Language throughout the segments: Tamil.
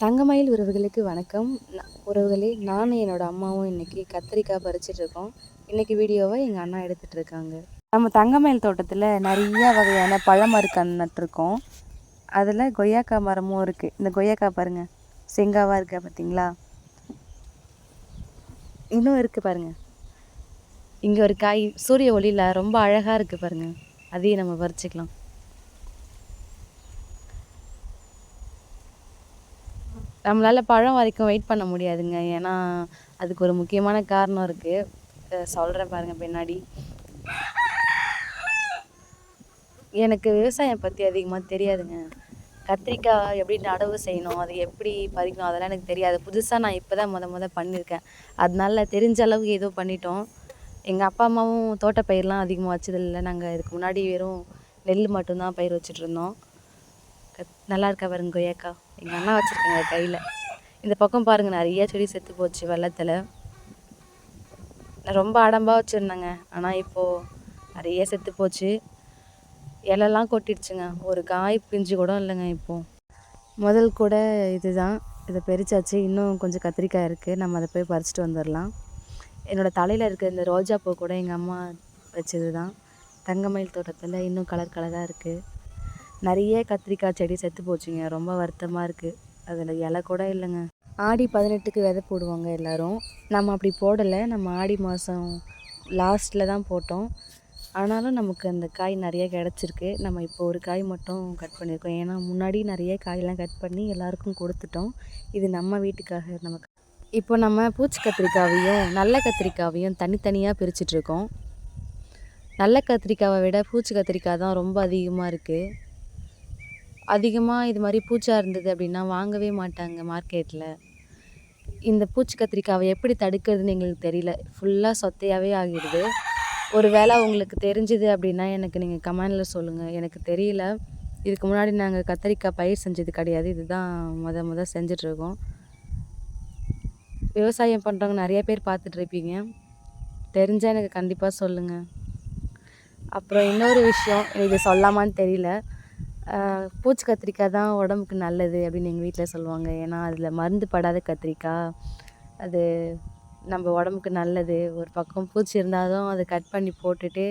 தங்கமயில் உறவுகளுக்கு வணக்கம். உறவுகளே, நானும் என்னோட அம்மாவும் இன்னைக்கு கத்திரிக்காய் பறிச்சிட்ருக்கோம். இன்னைக்கு வீடியோவை எங்கள் அண்ணா எடுத்துகிட்டு இருக்காங்க. நம்ம தங்கமயில் தோட்டத்தில் நிறைய வகையான பழமரக்கன்று நட்டுருக்கோம். அதில் கொய்யாக்காய் மரமும் இருக்குது. இந்த கொய்யாக்காய் பாருங்கள், செங்காவாக இருக்கா பார்த்தீங்களா? இன்னும் இருக்குது பாருங்கள். இங்கே ஒரு காய் சூரிய ஒளியில் ரொம்ப அழகாக இருக்குது பாருங்கள். அதையும் நம்ம பறிச்சிக்கலாம். நம்மளால் பழம் வரைக்கும் வெயிட் பண்ண முடியாதுங்க. ஏன்னா அதுக்கு ஒரு முக்கியமான காரணம் இருக்குது. சொல்கிறேன் பாருங்கள் பின்னாடி. எனக்கு விவசாயம் பற்றி அதிகமாக தெரியாதுங்க. கத்திரிக்காய் எப்படி நடவு செய்யணும், அது எப்படி பறிக்கணும், அதெல்லாம் எனக்கு தெரியாது. புதுசாக நான் இப்போ தான் முத பண்ணியிருக்கேன். அதனால தெரிஞ்ச அளவுக்கு ஏதோ பண்ணிட்டோம். எங்கள் அப்பா அம்மாவும் தோட்டப்பயிரெலாம் அதிகமாக வச்சதில்லை. நாங்கள் இதுக்கு முன்னாடி வெறும் நெல் மட்டும்தான் பயிர் வச்சிட்ருந்தோம். நல்லா இருக்கா பாருங்க கொய்யாக்கா. எங்கள் அண்ணா வச்சுருக்காங்க கையில். இந்த பக்கம் பாருங்கள், நிறைய செடி செத்து போச்சு வெள்ளத்தில். ரொம்ப அடம்பாக வச்சுருந்தேங்க. ஆனால் இப்போது நிறைய செத்து போச்சு. இலெல்லாம் கொட்டிடுச்சுங்க. ஒரு காய் பிஞ்சு கூட இல்லைங்க. இப்போது முதல் கூட இதுதான். இதை பறிச்சாச்சு. இன்னும் கொஞ்சம் கத்திரிக்காய் இருக்குது. நம்ம அதை போய் பறிச்சிட்டு வந்துடலாம். என்னோடய தலையில் இருக்க இந்த ரோஜா பூ கூட எங்கள் அம்மா வச்சது தான். தங்கமயில் தோட்டத்தில் இன்னும் கலர் கலராக இருக்குது. நிறைய கத்திரிக்காய் செடி செத்து போச்சுங்க. ரொம்ப வருத்தமாக இருக்குது. அதில் இலை கூட இல்லைங்க. ஆடி 18க்கு விதை போடுவாங்க எல்லோரும். நம்ம அப்படி போடலை. நம்ம ஆடி மாதம் லாஸ்ட்டில் தான் போட்டோம். ஆனாலும் நமக்கு அந்த காய் நிறைய கிடச்சிருக்கு. நம்ம இப்போ ஒரு காய் மட்டும் கட் பண்ணியிருக்கோம். ஏன்னா முன்னாடி நிறைய காயெல்லாம் கட் பண்ணி எல்லாருக்கும் கொடுத்துட்டோம். இது நம்ம வீட்டுக்காக. நமக்கு இப்போ நம்ம பூச்சி கத்திரிக்காவையும் நல்ல கத்திரிக்காவையும் தனித்தனியாக பிரிச்சிட்ருக்கோம். நல்ல கத்திரிக்காவை விட பூச்சி கத்திரிக்காய் தான் ரொம்ப அதிகமாக இருக்குது. அதிகமாக இது மாதிரி பூச்சா இருந்தது அப்படின்னா வாங்கவே மாட்டாங்க மார்க்கெட்டில். இந்த பூச்சி கத்திரிக்காவை எப்படி தடுக்கிறதுன்னு எங்களுக்கு தெரியல. ஃபுல்லாக சொத்தையாகவே ஆகிடுது. ஒரு வேளை உங்களுக்கு தெரிஞ்சுது அப்படின்னா எனக்கு நீங்கள் கமெண்டில் சொல்லுங்கள். எனக்கு தெரியல. இதுக்கு முன்னாடி நாங்கள் கத்திரிக்காய் பயிர் செஞ்சது கிடையாது. இதுதான் முத செஞ்சிட்ருக்கோம். விவசாயம் பண்ணுறவங்க நிறைய பேர் பார்த்துட்ருப்பீங்க. தெரிஞ்சால் எனக்கு கண்டிப்பாக சொல்லுங்கள். அப்புறம் இன்னொரு விஷயம், இது சொல்லாமான்னு தெரியல. பூச்சி கத்திரிக்காய் தான் உடம்புக்கு நல்லது அப்படின்னு எங்கள் வீட்டில் சொல்லுவாங்க. ஏன்னா அதில் மருந்து படாத கத்திரிக்காய், அது நம்ம உடம்புக்கு நல்லது. ஒரு பக்கம் பூச்சி இருந்தாலும் அதை கட் பண்ணி போட்டுட்டு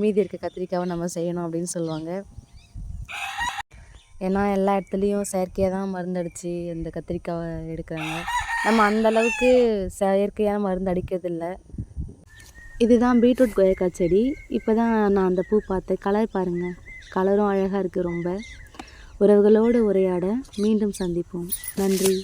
மீதி இருக்க கத்திரிக்காவை நம்ம செய்யணும் அப்படின்னு சொல்லுவாங்க. ஏன்னா எல்லா இடத்துலையும் செயற்கையாக தான் மருந்து அடித்து அந்த கத்திரிக்காவை எடுக்கிறாங்க. நம்ம அந்தளவுக்கு செயற்கையான மருந்து அடிக்கிறதில்ல. இதுதான் பீட்ரூட் கொய்யாக்காய் செடி. இப்போ தான் நான் அந்த பூ பார்த்தேன். கலர் பாருங்கள், கலரும் அழகாக இருக்குது ரொம்ப. உறவுகளோடு உரையாட மீண்டும் சந்திப்போம். நன்றி.